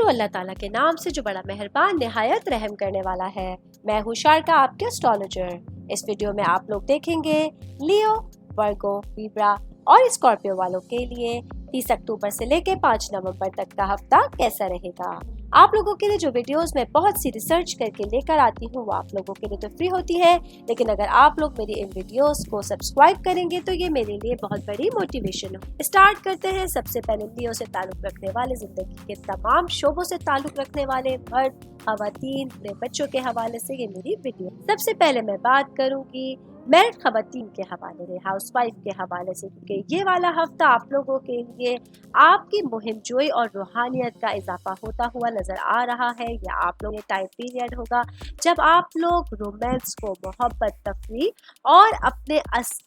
शुरू अल्लाह ताला के नाम से जो बड़ा मेहरबान निहायत रहम करने वाला है। मैं हूँ शारका, आपके एस्ट्रोलॉजर। इस वीडियो में आप लोग देखेंगे लियो, वर्गो, लिब्रा और स्कॉर्पियो वालों के लिए 30 अक्टूबर से लेकर 5 नवंबर तक का हफ्ता कैसा रहेगा। आप लोगों के लिए जो वीडियोस मैं बहुत सी रिसर्च करके लेकर आती हूँ वो आप लोगों के लिए तो फ्री होती है, लेकिन अगर आप लोग मेरी इन वीडियोस को सब्सक्राइब करेंगे तो ये मेरे लिए बहुत बड़ी मोटिवेशन हो। स्टार्ट करते हैं। सबसे पहले लियो से ताल्लुक रखने वाले, जिंदगी के तमाम शोबों से ताल्लुक रखने वाले मर्द, खवातीन, अपने बच्चों के हवाले से ये मेरी वीडियो। सबसे पहले मैं बात करूंगी मैरिड खवातीन के हवाले से, हाउसवाइफ के हवाले से, क्योंकि ये वाला हफ्ता आप लोगों के लिए आपकी मुहिम जोई और रूहानियत का इजाफा होता हुआ नजर आ रहा है। या आप लोग ये टाइम पीरियड होगा जब आप लोग रोमांस को, मोहब्बत, तफरीह और अपने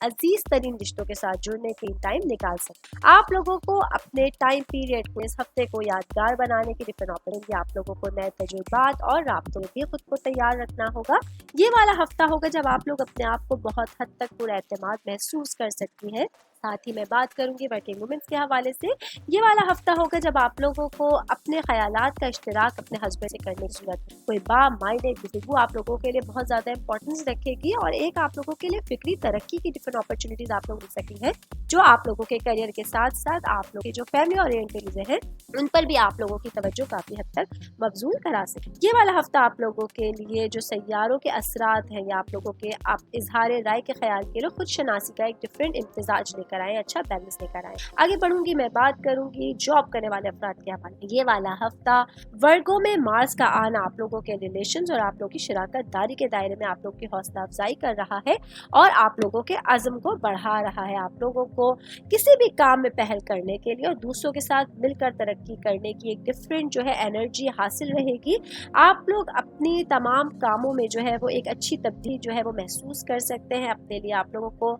अजीज तरीन रिश्तों के साथ जुड़ने के टाइम निकाल सकते। आप लोगों को अपने टाइम पीरियड को, इस हफ्ते को यादगार बनाने की डिफरेंट अपॉर्चुनिटी, आप लोगों को नए तजुर्बात और राब्तों में भी खुद को तैयार रखना होगा। ये वाला हफ्ता होगा जब आप लोग अपने आप को बहुत हद तक पूरा एतमाद महसूस कर सकती है। साथ ही मैं बात करूंगी वर्किंग वुमेन्स के हवाले से। ये वाला हफ्ता होगा जब आप लोगों को अपने ख्यालात का इश्तिराक अपने हस्बैंड से करने की जरूरत है। कोई बामायने गुफ्तगू आप लोगों के लिए बहुत ज्यादा इंपॉर्टेंस रखेगी और एक आप लोगों के लिए फिक्री तरक्की की डिफरेंट अपॉर्चुनिटीज आप लोग मिल सकती है, जो आप लोगों के करियर के साथ साथ आप लोग के जो फैमिली ओरिएंटेड चीजें हैं उन पर भी आप लोगों की तवज्जो काफी हद तक मबजूल करा सके। ये वाला हफ्ता आप लोगों के लिए जो सैयारों के असरात हैं या आप लोगों के आप इजहार राय के ख्याल के लिए खुद शनासी का एक डिफरेंट इम्तिजाज लेकर आए, अच्छा बैलेंस लेकर आए। आगे बढ़ूंगी, मैं बात करूंगी जॉब करने वाले अफराद के हवाले। ये वाला हफ्ता वर्गों में मार्स का आना आप लोगों के रिलेशंस और आप लोगों की शराकत दारी के दायरे में आप लोग की हौसला अफजाई कर रहा है और आप लोगों के अज़म को बढ़ा रहा है। आप लोगों को किसी भी काम में पहल करने के लिए और दूसरों के साथ मिलकर तरक्की करने की एक डिफरेंट जो है एनर्जी हासिल रहेगी। आप लोग अपनी तमाम कामों में जो है वो एक अच्छी तब्दीली जो है वो महसूस कर सकते हैं। अपने लिए आप लोगों को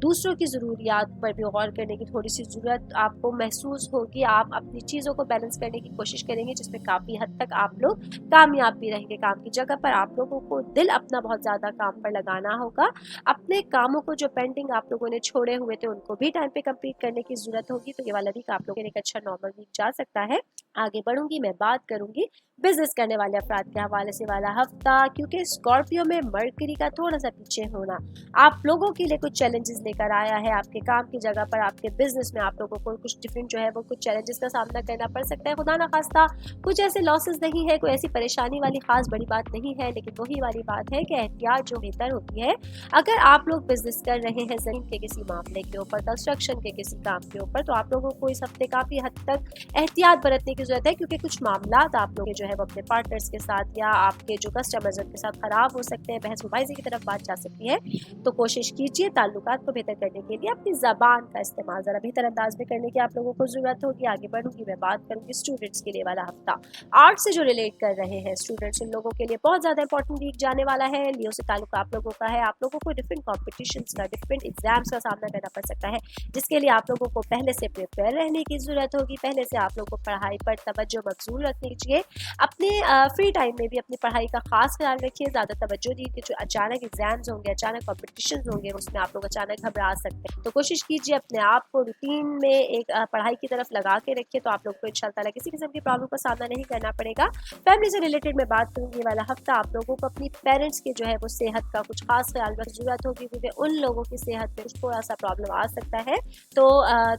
दूसरों की ज़रूरियात पर भी गौर करने की थोड़ी सी ज़रूरत आपको महसूस होगी। आप अपनी चीज़ों को बैलेंस करने की कोशिश करेंगे, जिसमें काफ़ी हद तक आप लोग कामयाब भी रहेंगे। काम की जगह पर आप लोगों को दिल अपना बहुत ज़्यादा काम पर लगाना होगा। अपने कामों को जो पेंडिंग आप लोगों ने छोड़े हुए थे उनको भी टाइम पे कंप्लीट करने की जरूरत होगी। तो ये वाला वीक आप लोगों ने एक अच्छा नॉर्मल वीक जा सकता है। आगे बढ़ूंगी, मैं बात करूंगी बिजनेस करने वाले अफराद के हवाले से वाला हफ्ता, क्योंकि स्कॉर्पियो में मरकरी का थोड़ा सा पीछे होना आप लोगों के लिए कुछ चैलेंजेस लेकर आया है। आपके काम की जगह पर, आपके बिजनेस में आप लोगों को कुछ डिफरेंट जो है वो कुछ चैलेंजेस का सामना करना पड़ सकता है। खुदा ना खास्ता कुछ ऐसे लॉसेस नहीं है, कोई ऐसी परेशानी वाली खास बड़ी बात नहीं है, लेकिन वही वाली बात है कि एहतियात जो बेहतर होती है। अगर आप लोग बिजनेस कर रहे हैं जमीन के किसी मामले के ऊपर, कंस्ट्रक्शन के किसी काम के ऊपर, तो आप लोगों को इस हफ्ते काफी हद तक एहतियात बरतने की जरूरत है, क्योंकि कुछ मामला आप लोग जो है वो अपने पार्टनर्स के साथ या आपके जो कस्टमर्स के साथ खराब हो सकते हैं, बहस मुबाइजे की तरफ बात जा सकती है। तो कोशिश कीजिए ताल्लुकात को बेहतर करने के लिए अपनी जबान का इस्तेमाल जरा बेहतर अंदाज में करने की आप लोगों को जरूरत होगी। आगे बढ़ूंगी, मैं बात करूंगी स्टूडेंट्स के लिए वाला हफ्ता। आर्ट से जो रिलेट कर रहे हैं स्टूडेंट्स, उन लोगों के लिए बहुत ज्यादा इंपॉर्टेंट वीक जाने वाला है। लियो से ताल्लुक आप लोगों का है। आप लोगों को डिफरेंट कॉम्पिटिशन्स का, डिफरेंट एग्जाम्स का सामना करना पड़ सकता है, जिसके लिए आप लोगों को पहले से प्रिपेयर रहने की जरूरत होगी। पहले से आप लोगों को पढ़ाई पर तवज्जो मबजूल रखनी चाहिए। अपने फ्री टाइम में भी अपनी पढ़ाई का खास ख्याल रखिए, ज्यादा तवज्जो दीजिए। जो अचानक एग्जाम्स होंगे, अचानक कॉम्पिटिशन्स होंगे, उसमें आप लोग अचानक घबरा सकते हैं। तो कोशिश कीजिए अपने आप को रूटीन में एक पढ़ाई की तरफ लगा के रखिए, तो आप लोग को इंशाअल्लाह किसी किस्म की प्रॉब्लम का सामना नहीं करना पड़ेगा। फैमिली से रिलेटेड मैं बात करूंगी वाला हफ्ता आप लोगों को अपनी पेरेंट्स के जो है वो सेहत का कुछ खास ख्याल रखने की जरूरत होगी, क्योंकि उन लोगों की सेहत में थोड़ा सा प्रॉब्लम आ सकता है। तो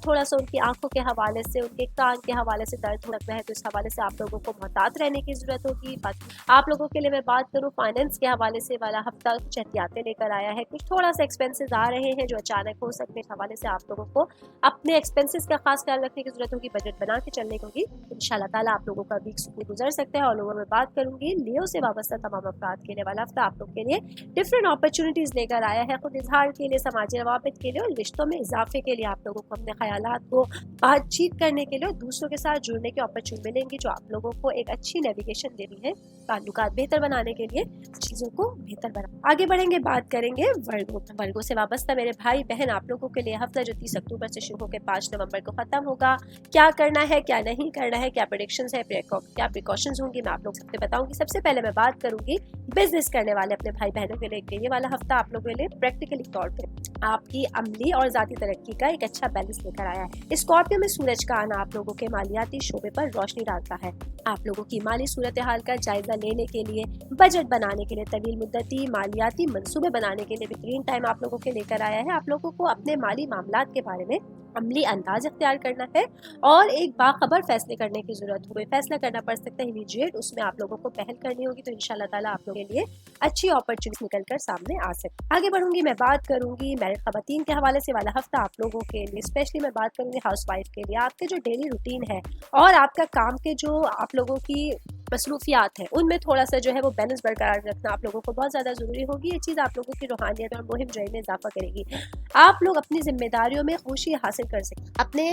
थोड़ा सा उनकी आंखों के हवाले से, उनके कान के हवाले से दर्द हो सकता है, तो इस हवाले से आप लोगों को मोहतात रहने की जरूरत होगी। बाकी आप लोगों के लिए मैं बात करूँ फाइनेंस के हवाले से वाला हफ्ता कुछ एहतियातें लेकर आया है। कुछ थोड़ा सा एक्सपेंसेस आ रहे हैं जो अचानक हो सकते हैं, इस हवाले से आप लोगों को अपने एक्सपेंसेस का खास ख्याल रखने की जरूरत होगी। बजट बना के चलने होगी। इंशाल्लाह ताला आप लोगों का वीक सुकून गुजर सकता है। और लोगों में बात करूंगी लियो से वाबस्ता तमाम अफराद के लिए वाला हफ्ता आप लोग के लिए डिफरेंट अपॉर्चुनिटीज लेकर आया है। खुद इजहार के लिए, समाजी रवाबित के लिए और रिश्तों में इजाफे के लिए आप लोगों को अपने ख्यालात को बातचीत करने के लिए और दूसरों के साथ जुड़ने की अपॉर्चुनिटी मिलेंगी, जो आप लोगों को एक अच्छी नेविगेशन देनी है ताल्लुकात बेहतर बनाने के लिए, चीजों को बेहतर बना। आगे बढ़ेंगे, बात करेंगे वर्गों से वाबस्ता मेरे भाई बहन आप लोगों के लिए हफ्ता जो 30 अक्टूबर से शुरू होकर 5 नवंबर को खत्म होगा। क्या करना है, क्या नहीं करना है, क्या प्रेडिक्शंस है, क्या प्रिकॉशंस होंगी, मैं आप लोग सबसे बताऊंगी। सबसे पहले मैं बात करूंगी बिजनेस करने वाले अपने भाई बहनों के लिए। ये वाला हफ्ता आप लोगों के लिए प्रैक्टिकली तौर पर आपकी अमली और जाती तरक्की का एक अच्छा बैलेंस लेकर आया है। स्कॉर्पियो में सूरज का आना आप लोगों के मालियाती शोबे पर रोशनी डालता है। आप लोगों की माली सूरत हाल का जायजा लेने के लिए, बजट बनाने के लिए, तवील मुद्दती मालियाती मंसूबे बनाने के लिए बेहतरीन टाइम आप लोगों के लेकर आया है। आप लोगों को अपने माली मामलात के बारे में अमली अंदाज इख्तियार करना है और एक बाखबर फैसले करने की जरूरत हो। फैसला करना पड़ सकता है इमीडिएट, उसमें आप लोगों को पहल करनी होगी, तो इंशाल्लाह ताला आप लोगों के लिए अच्छी अपॉर्चुनिटी निकल कर सामने आ सकती है। आगे बढ़ूंगी, मैं बात करूंगी मैरिड खवातीन के हवाले से वाला हफ्ता आप लोगों के लिए, स्पेशली मैं बात करूंगी हाउस वाइफ के लिए। आपके जो डेली रूटीन है और आपका काम के जो आप लोगों की मसरूफियात है, उनमें थोड़ा सा जो है वो बैलेंस बरकरार रखना आप लोगों को बहुत ज़्यादा ज़रूरी होगी। ये चीज़ आप लोगों की रूहानियत और मुहिम जई में इजाफा करेगी। आप लोग अपनी जिम्मेदारियों में खुशी हासिल कर सकें, अपने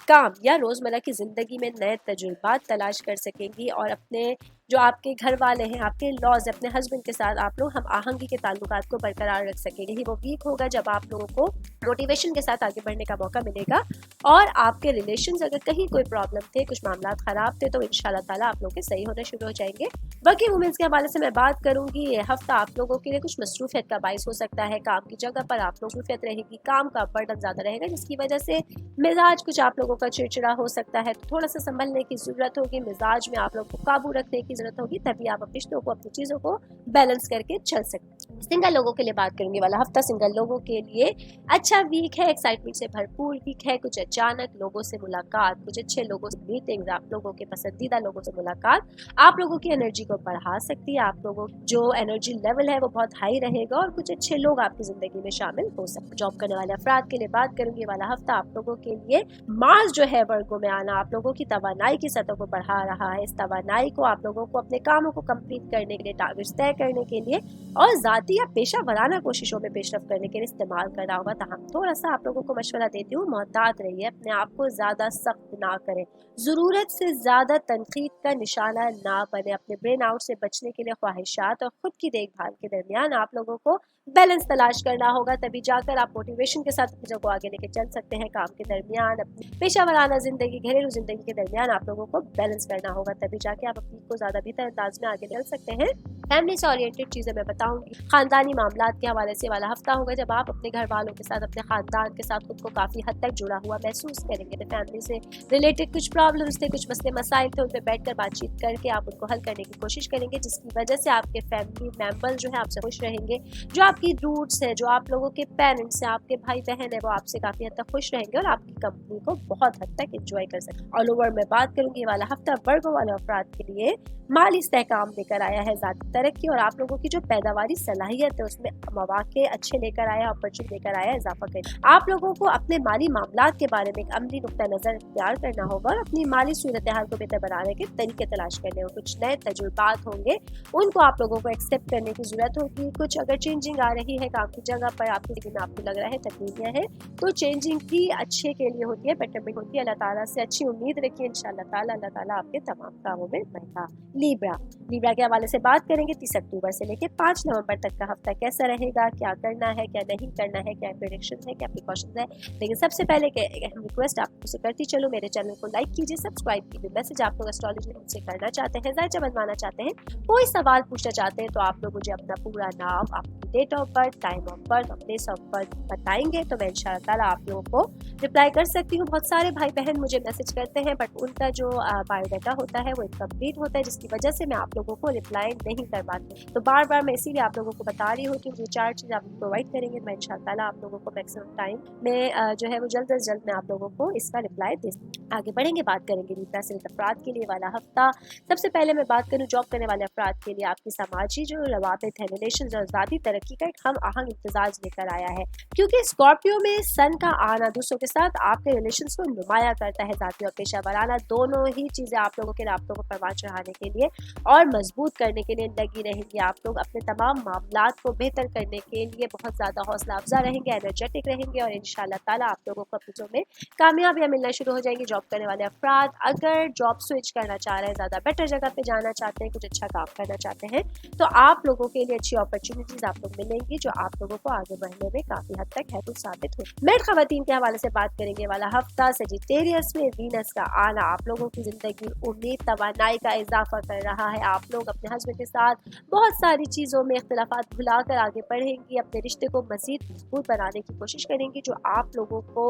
काम या रोज़मर्रा की ज़िंदगी में नए तजुर्बात तलाश कर सकेंगी और अपने जो आपके घर वाले हैं, आपके लॉज, अपने हस्बैंड के साथ आप लोग हम आहंगी के ताल्लुकात को बरकरार रख सकेंगे। ही वो वीक होगा जब आप लोगों को मोटिवेशन के साथ आगे बढ़ने का मौका मिलेगा। और आपके रिलेशंस अगर कहीं कोई प्रॉब्लम थे, कुछ मामला खराब थे, तो इंशाल्लाह ताला आप लोग के सही होने शुरू हो जाएंगे। वर्किंग वुमेन्स के हवाले से मैं बात करूंगी, ये हफ्ता आप लोगों के लिए कुछ मसरूफियत का बाइस हो सकता है। काम की जगह पर आप लोग मसरूफियत रहेगी, काम का बर्डन ज़्यादा रहेगा, जिसकी वजह से मिजाज कुछ आप लोगों का चिड़चिड़ा हो सकता है। तो थोड़ा सा संभलने की ज़रूरत होगी, मिजाज में आप लोग को काबू रखने की ज़रूरत होगी, तभी आप अपने रिश्तों को, अपनी चीज़ों को बैलेंस करके चल सकते हैं। सिंगल लोगों के लिए बात करूंगी वाला हफ्ता सिंगल लोगों के लिए अच्छा वीक है, एक्साइटमेंट से भरपूर वीक है। कुछ अचानक लोगों से मुलाकात, कुछ अच्छे लोगों से मीटिंग्स, आप लोगों के पसंदीदा लोगों से मुलाकात आप लोगों की एनर्जी को बढ़ा सकती है। आप लोगों जो एनर्जी लेवल है वो बहुत हाई रहेगा और कुछ अच्छे लोग आपकी जिंदगी में शामिल हो सकते हैं। जॉब करने वाले अफराद के लिए बात करूंगी वाला हफ्ता आप लोगों के लिए मार्स जो है वर्गों में आना आप लोगों की तवानाई की सतह को बढ़ा रहा है। इस तवानाई को आप लोगों को अपने कामों को कंप्लीट करने के लिए, टारगेट्स तय करने के लिए और जाती या पेशा वराना कोशिशों में पेशरफ करने के लिए इस्तेमाल करना होगा। तहम थोड़ा सा आप लोगों को मशवरा देती हूँ, मोहतात रहिए, अपने आप को ज्यादा सख्त ना करें, जरूरत से ज्यादा तनकीद का निशाना ना बने। अपने ब्रेन आउट से बचने के लिए ख्वाहिशात और खुद की देखभाल के दरमियान आप लोगों को बैलेंस तलाश करना होगा, तभी जाकर आप मोटिवेशन के साथ चीज़ों को आगे लेके चल सकते हैं। काम के दरमियान, अपनी पेशा वराना जिंदगी, घरेलू जिंदगी के दरमियान आप लोगों को बैलेंस करना होगा, तभी जाके आप अपनी को ज्यादा बेहतर अंदाज में आगे चल सकते हैं। फैमिली से ओरिएंटेड चीजें मैं बताऊंगी, खानदानी मामलात के हवाले से वाला हफ्ता होगा जब आप अपने घर वालों के साथ, अपने खानदान के साथ खुद को काफी हद तक जुड़ा हुआ महसूस करेंगे। तो फैमिली से रिलेटेड कुछ प्रॉब्लम्स थे, कुछ मसले मसाइल थे, उन पर बैठकर बातचीत करके आप उनको हल करने की कोशिश करेंगे, जिसकी वजह से आपके फैमिली मेंबर जो है आपसे खुश रहेंगे। जो आपकी रूट्स है, जो आप लोगों के पेरेंट्स हैं, आपके भाई बहन है, वो आपसे काफी हद तक खुश रहेंगे और आपकी कंपनी को बहुत हद तक एंजॉय कर सकते। ऑल ओवर मैं बात करूंगी वाला हफ्ता वर्गों वाले अफराद के लिए माली इस्तेहकाम लेकर आया है, ज़ाती तरक्की और आप लोगों की जो पैदावारी सलाहियत है उसमें मौके अच्छे लेकर आया, अपॉर्चुनिटी लेकर आया, इजाफा कर। आप लोगों को अपने माली मामलात के बारे में एक अमली नुक्ता नजर इख्तियार करना होगा और अपनी माली सूरत हाल को बेहतर बनाने के तरीके तलाश करने होंगे। कुछ नए तजुर्बात होंगे, उनको आप लोगों को एक्सेप्ट करने की जरूरत होगी। कुछ अगर चेंजिंग आ रही है काम की जगह पर, आपकी जिंदगी में आपको लग रहा है तब्दीलियां हैं, तो चेंजिंग भी अच्छे के लिए होती है, बेटरमेंट होती है। अल्लाह ताला से अच्छी उम्मीद रखिए, इंशाल्लाह ताला अल्लाह ताला आपके तमाम कामों में बरका। लीब्रा के हवाले से बात करेंगे। 30 अक्टूबर से लेकर 5 नवंबर तक का हफ्ता कैसा रहेगा, क्या करना है, क्या नहीं करना है, क्या प्रेडिक्शंस है, क्या प्रिकॉशंस है। लेकिन सबसे पहले हम रिक्वेस्ट आपसे करती चलो, मेरे चैनल को लाइक कीजिए, सब्सक्राइब कीजिए। मैसेज आप लोग एस्ट्रोलॉजी हमसे करना चाहते हैं, जायजा बनवाना चाहते हैं, कोई सवाल पूछना चाहते हैं, तो आप लोग मुझे अपना पूरा नाम, आपकी date of birth, time of birth और प्लेस ऑफ बर्थ बताएंगे, तो मैं इंशाल्लाह ताला आप लोगों को रिप्लाई कर सकती हूँ। बहुत सारे भाई बहन मुझे मैसेज करते हैं, बट उनका जो बायोडाटा होता है वो इनकम्प्लीट होता है, जिसकी वजह से मैं आप लोगों को रिप्लाई नहीं कर पाती। तो बार बार मैं इसीलिए आप लोगों को बता रही हूँ कि मुझे 4 चीज़ आप प्रोवाइड करेंगे, मैं इंशाल्लाह ताला आप लोगों को मैक्सिमम टाइम में जो है वो जल्द से जल्द मैं आप लोगों को इसका रिप्लाई दे सकती। आगे बढ़ेंगे, बात करेंगे लीब्रा से अफराद के लिए वाला हफ्ता। सबसे पहले मैं बात करूँ जॉब करने वाले अफराद के लिए, आपकी समाजी जो रवाबित है, रिलेशन और ज़ाती तरक्की का एक हम आहंग इम्तिजाज लेकर आया है, क्योंकि स्कॉर्पियो में सन का आना दूसरों के साथ आपके रिलेशंस को नुमाया करता है। ज़ाती और पेशा वराना दोनों ही चीज़ें आप लोगों के राब्तों को परवान चढ़ाने के लिए और मजबूत करने के लिए लगी रहेंगी। आप लोग अपने तमाम मामलात को बेहतर करने के लिए बहुत ज़्यादा हौसला अफजा रहेंगे, एनर्जेटिक रहेंगे और इंशाल्लाह ताला आप लोगों को अपनी में कामयाबियाँ मिलना शुरू हो जाएंगी। जॉब करने वाले अफराद अगर जॉब स्विच करना चाह रहे हैं, ज़्यादा बेटर जगह पे जाना चाहते हैं, कुछ अच्छा काम करना चाहते हैं, तो आप लोगों के लिए अच्छी अपॉर्चुनिटीज आप लोग मिलेंगी, जो आप लोगों को आगे बढ़ने में काफ़ी हद तक हेल्पफुल साबित हो। मेड खवातीन के हवाले से बात करेंगे वाला हफ्ता। सजिटेरियस में वीनस का आना आप लोगों की जिंदगी उम्मीद तवानाई का इजाफा कर रहा है। आप लोग अपने हस्बैंड के साथ साथ बहुत सारी चीज़ों में इख्तिलाफात भुलाकर आगे बढ़ेंगी, अपने रिश्ते को मज़ीद मजबूत बनाने की कोशिश करेंगी, जो आप लोगों को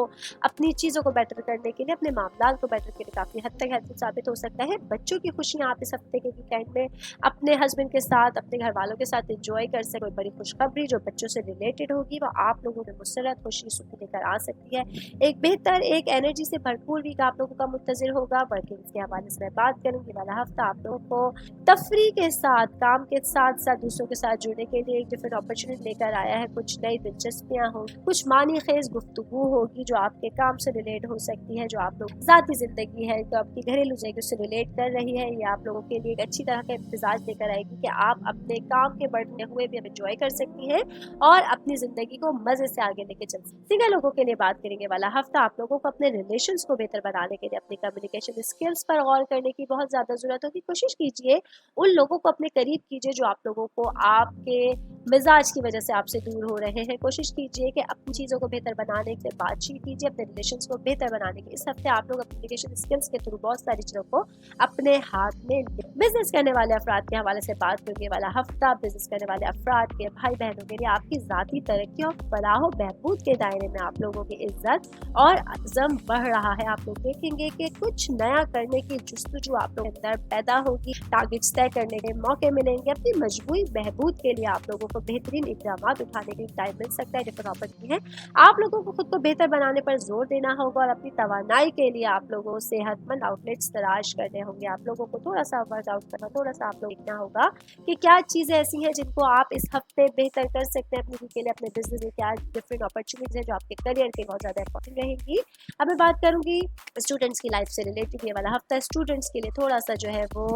अपनी चीज़ों को बेटर करने के लिए, अपने मामलात को बेटर करने के लिए काफ़ी हद तक हेल्पफुल साबित हो सकता है। बच्चों की खुशियाँ आप इस हफ्ते के वीकेंड में अपने हस्बैंड के साथ, अपने घर वालों के साथ इंजॉय कर सकते। कोई बड़ी खुशखबरी जो बच्चों से रिलेटेड होगी वो आप लोगों में मुसरत खुशी सुकून लेकर आ सकती है। एक बेहतर, एक एनर्जी से भरपूर वीक आप लोगों का मुंतज़िर होगा। वर्किंग के हवाले से मैं बात करूँगी वाला हफ्ता आप लोगों को तफरी के साथ, काम के साथ साथ दूसरों के साथ जुड़ने के लिए एक डिफरेंट अपॉर्चुनिटी लेकर आया है। कुछ नई दिलचस्पियाँ हो, कुछ मानी खेज गुफ्तगू होगी जो आपके काम से रिलेट हो सकती है, जो आप लोग ज़ाती ज़िंदगी है तो आपकी घरेलू ज़िंदगी उससे रिलेट कर रही है। ये आप लोगों के लिए एक अच्छी तरह का इम्तिजाज लेकर आएगी कि आप अपने काम के बढ़ते हुए भी एंजॉय कर सकती हैं और अपनी ज़िंदगी को मज़े से आगे लेके चल सकती। सिंगल लोगों के लिए बात करेंगे वाला हफ्ता आप लोगों को अपने रिलेशंस को बेहतर बनाने के लिए अपनी कम्युनिकेशन स्किल्स पर गौर करने की बहुत ज़्यादा ज़रूरत होगी। कोशिश कीजिए उन लोगों को अपने करीब कीजिए जो आप लोगों को आपके मिजाज की वजह से आपसे दूर हो रहे हैं। कोशिश कीजिए कि अपनी चीज़ों को बेहतर बनाने के लिए बातचीत कीजिए, अपने रिलेशंस को बेहतर बनाने के। इस हफ्ते आप लोग कम्युनिकेशन स्किल्स के थ्रू बहुत सारी चीज़ों को अपने हाथ में। बिजनेस करने वाले अफराद के हवाले से बात करेंगे वाला हफ्ता बिजनेस करने वाले अफराद के भाई बहनों के लिए आपकी ज़ाती तरक्की और फलाह बहबूद के दायरे में आप लोगों की इज्जत और अज़म बढ़ रहा है। आप लोग देखेंगे कि कुछ नया करने की जुस्तजू आप लोगों के अंदर पैदा होगी, टारगेट्स तय करने के मौके मिलेंगे। अपनी मजबूरी बहबूद के लिए आप लोगों को बेहतरीन इक़दाम उठाने के टाइम मिल सकता है। डिफरेंट अपॉर्चुनिटी है, आप लोगों को खुद को बेहतर बनाने पर जोर देना होगा और अपनी तवानाई के लिए आप लोगों सेहतमंद आउटलेट्स तलाश करने होंगे। आप लोगों को थोड़ा सा वर्कआउट करना, थोड़ा सा आप लोग देखना होगा कि क्या चीज़ें ऐसी हैं जिनको आप इस हफ्ते बेहतर कर सकते हैं अपने के लिए, अपने बिजनेस में क्या डिफरेंट अपॉर्चुनिटीज है जो आपके करियर के बहुत ज़्यादा इंपॉर्टेंट रहेंगी। अब मैं बात करूँगी स्टूडेंट्स की लाइफ से रिलेटेड। ये वाला हफ्ता स्टूडेंट्स के लिए थोड़ा सा जो है वो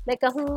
मैं कहूँ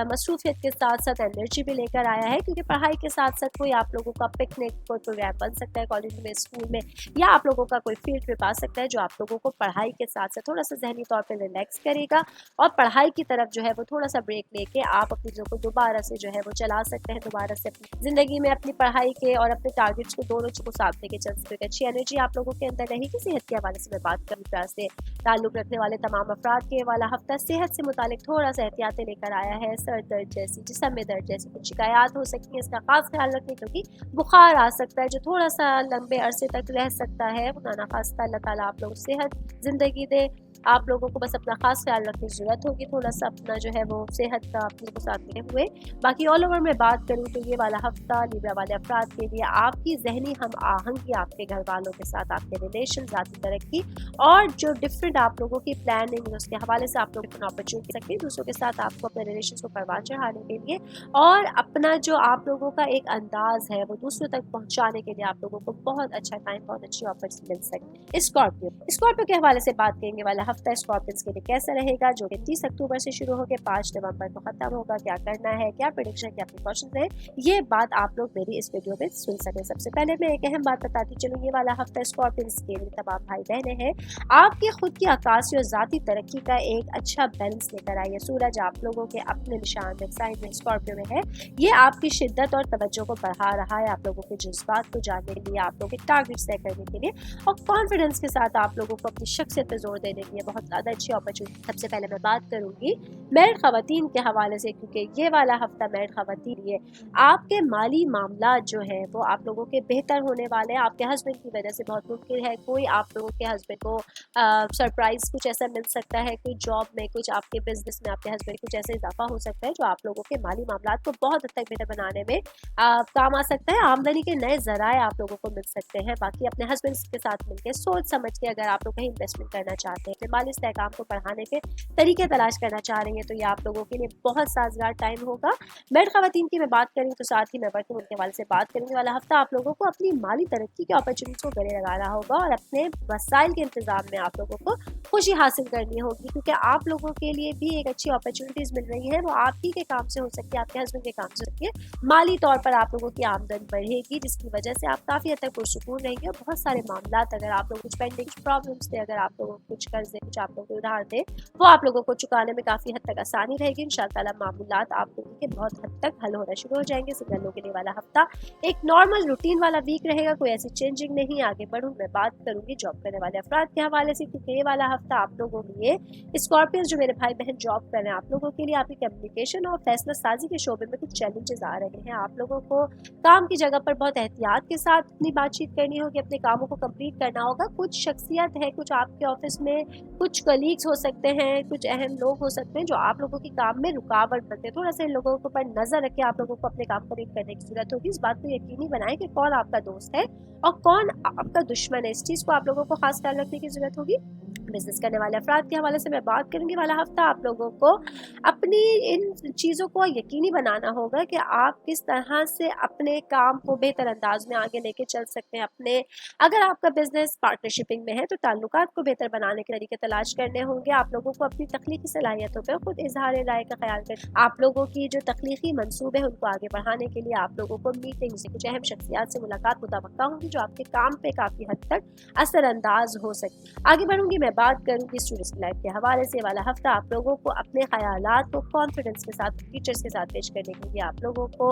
मसरूफियत के साथ साथ एनर्जी भी लेकर आया है, क्योंकि पढ़ाई के साथ साथ कोई आप लोगों का पिकनिक कोई प्रोग्राम बन सकता है कॉलेज में, स्कूल में, या आप लोगों का कोई फील्ड ट्रिप आ सकता है जो आप लोगों को पढ़ाई के साथ साथ थोड़ा सा जहनी तौर पर रिलैक्स करेगा और पढ़ाई की तरफ जो है वो थोड़ा सा ब्रेक लेके आप अपनी चीज़ों को दोबारा से जो है वो चला सकते हैं, दोबारा से अपनी ज़िंदगी में अपनी पढ़ाई के और अपने टारगेट्स को दोनों चीज़ों को साथ लेके चल सकते। अच्छी एनर्जी आप लोगों के अंदर रहेगी। सेहत के हवाले से मैं बात करूँ, प्यार से ताल्लुक़ रखने वाले तमाम अफराद के वाला हफ्ता सेहत से मुतालिक थोड़ा सा एहतियातें लेकर आया है। सर दर्द जैसी, जिस्म में दर्द जैसी कुछ शिकायत हो सकती है, इसका खास ख्याल रखें क्योंकि बुखार आ सकता है जो थोड़ा सा लंबे अरसे तक रह सकता है। खुदा ना खास्ता अल्लाह ताला आप लोग सेहत ज़िंदगी दे। आप लोगों को बस अपना खास ख्याल रखने की ज़रूरत होगी, थोड़ा सा अपना जो है वो सेहत का अपने को साथ में हुए। बाकी ऑल ओवर में बात करूँ तो ये वाला हफ्ता लिब्रा वाले अफराद के लिए आपकी जहनी हम आहंगी, आपके घर वालों के साथ आपके रिलेशन, ज़ाती तरक्की और जो डिफरेंट आप लोगों की प्लानिंग उसके हवाले से आप लोग डिफरेंट अपॉर्चुनिटी सकते हैं दूसरों के साथ आपको अपने रिलेशन को परवान चढ़ाने के लिए और अपना जो आप लोगों का एक अंदाज है वो दूसरों तक पहुँचाने के लिए आप लोगों को बहुत अच्छा टाइम, बहुत अच्छी ऑफर्स मिल सकती है। स्कॉर्पियो के हवाले से बात करेंगे वाला हफ्ता स्कॉर्पियंस के लिए कैसा रहेगा, जो कि 30 अक्टूबर से शुरू होकर 5 नवंबर को खत्म होगा। क्या करना है, क्या प्रेडिक्शन, क्या प्रिकॉशंस है, ये बात आप लोग मेरी इस वीडियो में सुन सकें। सबसे पहले मैं एक अहम बात बताती चलूँ, ये वाला हफ्ता स्कॉर्पियंस के लिए तमाम भाई बहनें हैं आपके खुद की अक्कासी और ज़ाती तरक्की का एक अच्छा बैलेंस लेकर आई है। सूरज आप लोगों के अपने निशान में साइन में स्कॉर्पियो में है, ये आपकी शिद्दत और तवज्जो को बढ़ा रहा है, आप लोगों के जज्बात को जानने के लिए, आप लोगों के टारगेट्स तय करने के लिए और कॉन्फिडेंस के साथ आप लोगों को अपनी शख्सियत पर जोर देने के लिए बहुत ज़्यादा अच्छी अपॉर्चुनिटी। सबसे पहले मैं बात करूंगी मैरिड खवातीन के हवाले से, क्योंकि ये वाला हफ्ता मैरिड खवातीन लिए आपके माली मामला जो है वो आप लोगों के बेहतर होने वाले हैं। आपके हस्बैंड की वजह से बहुत मुमकिन है कोई आप लोगों के हस्बैंड को सरप्राइज कुछ ऐसा मिल सकता है, कोई जॉब में, कुछ आपके बिजनेस में आपके हस्बैंड कुछ ऐसा इजाफा हो सकता है जो आप लोगों के माली मामला को बहुत हद तक बेहतर बनाने में काम आ सकता है। आमदनी के नए जराए आप लोगों को मिल सकते हैं। बाकी अपने हस्बैंड के साथ मिलकर सोच समझ के अगर आप लोग कहीं इन्वेस्टमेंट करना चाहते हैं, माली इस्तेहकाम को बढ़ाने के तरीके तलाश करना चाह रही हैं, तो ये आप लोगों के लिए बहुत साजगार टाइम होगा। मैरिड खवातीन की मैं बात करूँ तो साथ ही मैं वर्किंग उनके वाले से बात करूँगी वाला हफ्ता आप लोगों को अपनी माली तरक्की की अपॉर्चुनिटीज को गले लगाना होगा और अपने वसाइल के इंतजाम में आप लोगों को खुशी हासिल करनी होगी, क्योंकि आप लोगों के लिए भी एक अच्छी अपॉर्चुनिटीज मिल रही है। वो आप ही के काम से हो सकती है, आपके हस्बैंड के काम से हो सकती है। माली तौर पर आप लोगों की आमदन बढ़ेगी जिसकी वजह से आप काफ़ी हद तक पुरसुकून रहेंगे और बहुत सारे मामला, अगर आप लोग कुछ पेंडिंग प्रॉब्लम्स थे, अगर आप लोगों को कुछ कर्ज कर्जे कुछ आप लोग उधार थे वो आप लोगों को चुकाने में काफ़ी हद तक आसानी रहेगी। इंशाअल्लाह मामूलात आप लोगों के बहुत हद तक हल होना शुरू हो जाएंगे। सिंगल लोगों के लिए वाला हफ्ता एक नॉर्मल रूटीन वाला वीक रहेगा, कोई ऐसी चेंजिंग नहीं। आगे बढ़ूँ मैं बात करूंगी जॉब करने वाले अफराद के हवाले से, क्योंकि ये वाला हफ्ता आप लोगों के लिए स्कॉर्पियन जो मेरे भाई बहन जॉब कर रहे हैं आप लोगों के लिए आपकी कम्युनिकेशन और फैसला साजी के शोबे में कुछ चैलेंजेस आ रहे हैं। आप लोगों को काम की जगह पर बहुत एहतियात के साथ अपनी बातचीत करनी होगी, अपने कामों को कंप्लीट करना होगा। कुछ शख्सियत है, कुछ आपके ऑफिस में कुछ कलीग्स हो सकते हैं, कुछ अहम लोग हो सकते हैं जो आप लोगों के काम में रुकावट बनते हैं। थोड़ा सा इन लोगों को पर नजर रख के आप लोगों को अपने काम कंप्लीट करने की जरूरत होगी। इस बात को यकीनी बनाएं कि कौन आपका दोस्त है और कौन आपका दुश्मन है। इस चीज को आप लोगों को खास ख्याल रखने की जरूरत होगी। बिजनेस करने वाले अफराद के हवाले से मैं बात करूंगी वाला हफ्ता आप लोगों को अपनी इन चीज़ों को यकीनी बनाना होगा कि आप किस तरह से अपने काम को बेहतर अंदाज में आगे लेके चल सकते हैं। अपने अगर आपका बिजनेस पार्टनरशिपिंग में है तो ताल्लुकात को बेहतर बनाने के तरीके तलाश करने होंगे। आप लोगों को अपनी तख्लीकी सलाहियतों पर खुद इजहार राय का ख्याल कर आप लोगों की जो तख्लीकी मंसूबे हैं उनको आगे बढ़ाने के लिए आप लोगों को मीटिंग से कुछ अहम शख्सियात से मुलाकात मुताबिक होंगी जो आपके काम पे काफ़ी हद तक असरअंदाज हो सकती। आगे बढ़ूंगी मैं बात करूंगी स्टूडेंट्स की लाइफ के हवाले से। वाला हफ्ता आप लोगों को अपने ख्यालात को कॉन्फिडेंस के साथ टीचर्स के साथ पेश करने के लिए आप लोगों को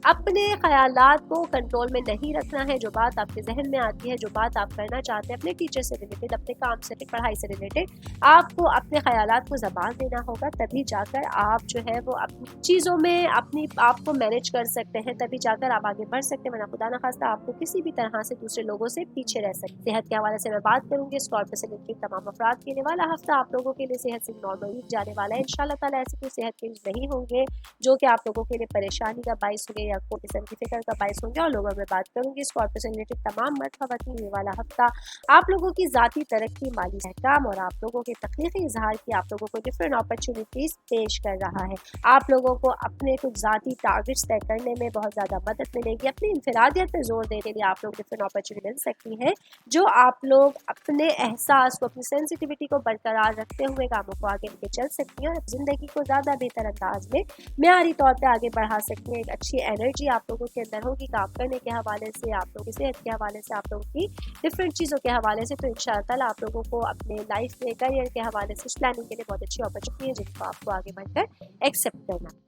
अपने ख्यालात को कंट्रोल में नहीं रखना है। जो बात आपके जहन में आती है, जो बात आप करना चाहते हैं अपने टीचर से रिलेटेड, अपने काम से, पढ़ाई से रिलेटेड, आपको अपने ख्यालात को जबान देना होगा। तभी जाकर आप जो है वो अपनी चीज़ों में अपनी आप को मैनेज कर सकते हैं, तभी जाकर आप आगे बढ़ सकते हैं। वरना खुदा न खास्ता आपको किसी भी तरह से दूसरे लोगों से पीछे रह सकते। सेहत के हवाले से मैं बात करूंगी स्कॉर्पियो से रिलेटेड तमाम अफराद के लिए वाला हफ्ता आप लोगों के लिए सेहत से नॉर्मल वीक जाने वाला है। इंशाल्लाह ताला ऐसे कोई सेहत के नहीं होंगे जो कि आप लोगों के लिए परेशानी का बाइस होंगे या कोई किस्म की फिक्र का बाइस होंगे। और लोगों में बात करूंगी स्कॉर्पियो से रिलेटेड तमाम मर्द खवातीन ये वाला हफ्ता आप लोगों की ज़ाती तरक्की, माली सहकाम और आप लोगों के तख्लीकी इजहार की आप लोगों को डिफरेंट अपॉर्चुनिटीज़ पेश कर रहा है। आप लोगों को अपने कुछ ज़ाती टारगेट्स तय करने में बहुत ज़्यादा मदद मिलेगी। अपनी इंफरादियत पर जोर देने के लिए आप लोग डिफरेंट अपॉर्चुनिटी मिल सकती है जो आप लोग अपने एहसास को, अपनी सेंसिटिविटी को बरकरार रखते हुए कामों को आगे लेके चल सकती हैं और जिंदगी को ज़्यादा बेहतर अंदाज में म्यारी तौर पे आगे बढ़ा सकती हैं। एक अच्छी एनर्जी आप लोगों के अंदर होगी काम करने के हवाले से, आप लोगों की सेहत के हवाले से, आप लोगों की डिफरेंट चीज़ों के हवाले से। तो इंशाअल्लाह आप लोगों को अपने लाइफ में, करियर के हवाले से प्लानिंग के लिए बहुत अच्छी अपॉर्चुनिटी है जिनको आपको आगे बढ़कर एक्सेप्ट करना।